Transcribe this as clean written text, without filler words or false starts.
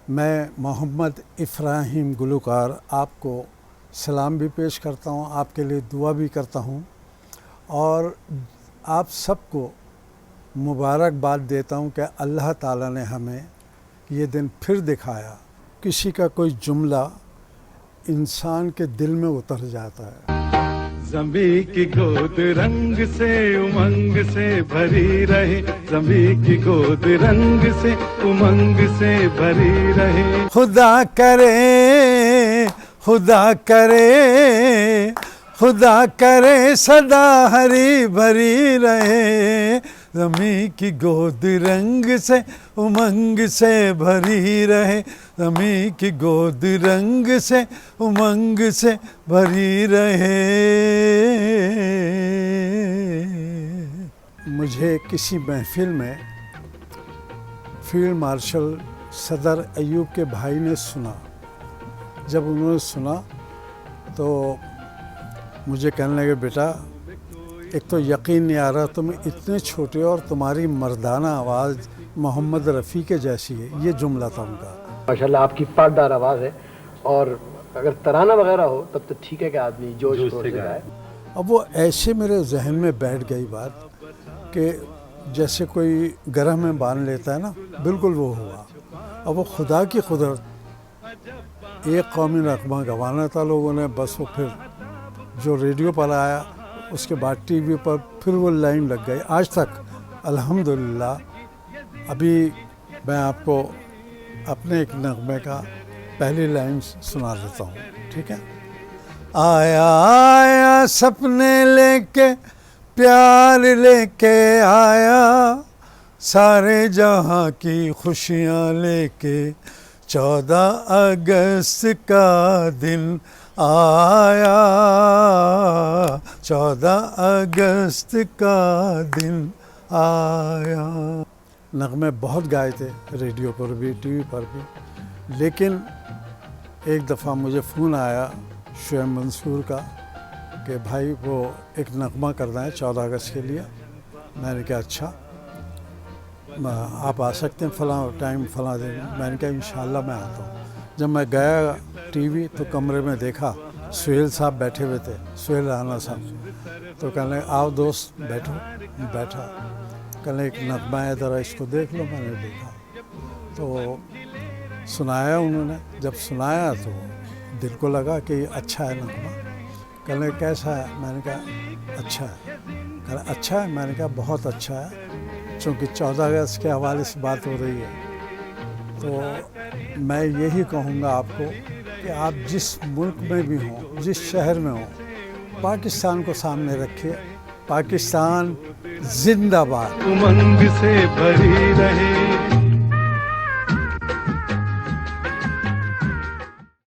میں محمد افراہیم گلوکار آپ کو سلام بھی پیش کرتا ہوں، آپ کے لیے دعا بھی کرتا ہوں اور آپ سب کو مبارکباد دیتا ہوں کہ اللہ تعالیٰ نے ہمیں یہ دن پھر دکھایا۔ کسی کا کوئی جملہ انسان کے دل میں اتر جاتا ہے۔ زمین کی گود رنگ سے امنگ سے بھری رہے، زمین کی گود رنگ سے امنگ سے بھری رہے۔ خدا کرے خدا کرے خدا کرے صدا ہری بھری رہے، زمین کی گود رنگ سے امنگ سے بھری رہے، زمین کی گود رنگ سے امنگ سے بھری رہے۔ مجھے کسی محفل میں فیلڈ مارشل صدر ایوب کے بھائی نے سنا۔ جب انہوں نے سنا تو مجھے کہنے لگے، بیٹا ایک تو یقین نہیں آ رہا تم اتنے چھوٹے اور تمہاری مردانہ آواز محمد رفیع کے جیسی ہے، یہ جملہ تھا ان کا۔ ماشاءاللہ آپ کی پاکدار آواز ہے، اور اگر ترانہ وغیرہ ہو تب تو ٹھیک ہے کہ آدمی جوش سے گائے۔ اب وہ ایسے میرے ذہن میں بیٹھ گئی بات کہ جیسے کوئی گرہ میں باندھ لیتا ہے نا، بالکل وہ ہوا۔ اب وہ خدا کی قدرت، ایک قومی نغمہ گوانا تھا لوگوں نے، بس وہ پھر جو ریڈیو پر آیا اس کے بعد ٹی وی پر پھر وہ لائن لگ گئی آج تک الحمدللہ۔ ابھی میں آپ کو اپنے ایک نغمے کا پہلی لائن سنا دیتا ہوں، ٹھیک ہے؟ آیا آیا سپنے لے کے پیار لے کے آیا، سارے جہاں کی خوشیاں لے کے، 14 اگست کا دن آیا، 14 اگست کا دن آیا۔ نغمے بہت گائے تھے، ریڈیو پر بھی ٹی وی پر بھی، لیکن ایک دفعہ مجھے فون آیا شعیب منصور کا کہ بھائی وہ ایک نغمہ کرنا ہے 14 اگست کے لیے۔ میں نے کہا اچھا، آپ آ سکتے ہیں فلاں ٹائم فلاں دن؟ میں نے کہا انشاءاللہ میں آتا ہوں۔ جب میں گیا ٹی وی تو کمرے میں دیکھا سہیل صاحب بیٹھے ہوئے تھے، سہیل رانا صاحب، تو کہنے لگے آؤ دوست بیٹھو۔ بیٹھا، کہنے ایک نغمہ ہے ذرا اس کو دیکھ لو۔ میں نے دیکھا تو سنایا انہوں نے۔ جب سنایا تو دل کو لگا کہ یہ اچھا ہے نغمہ۔ کہنے کیسا ہے؟ میں نے کہا اچھا ہے۔ کہنے اچھا ہے؟ میں نے کہا بہت اچھا ہے، چونکہ 14 اگست کے حوالے سے بات ہو رہی ہے تو میں یہی کہوں گا آپ کو کہ آپ جس ملک میں بھی ہوں، جس شہر میں ہوں، پاکستان کو سامنے رکھیے۔ پاکستان زندہ باد۔ امنگ سے بھری رہے۔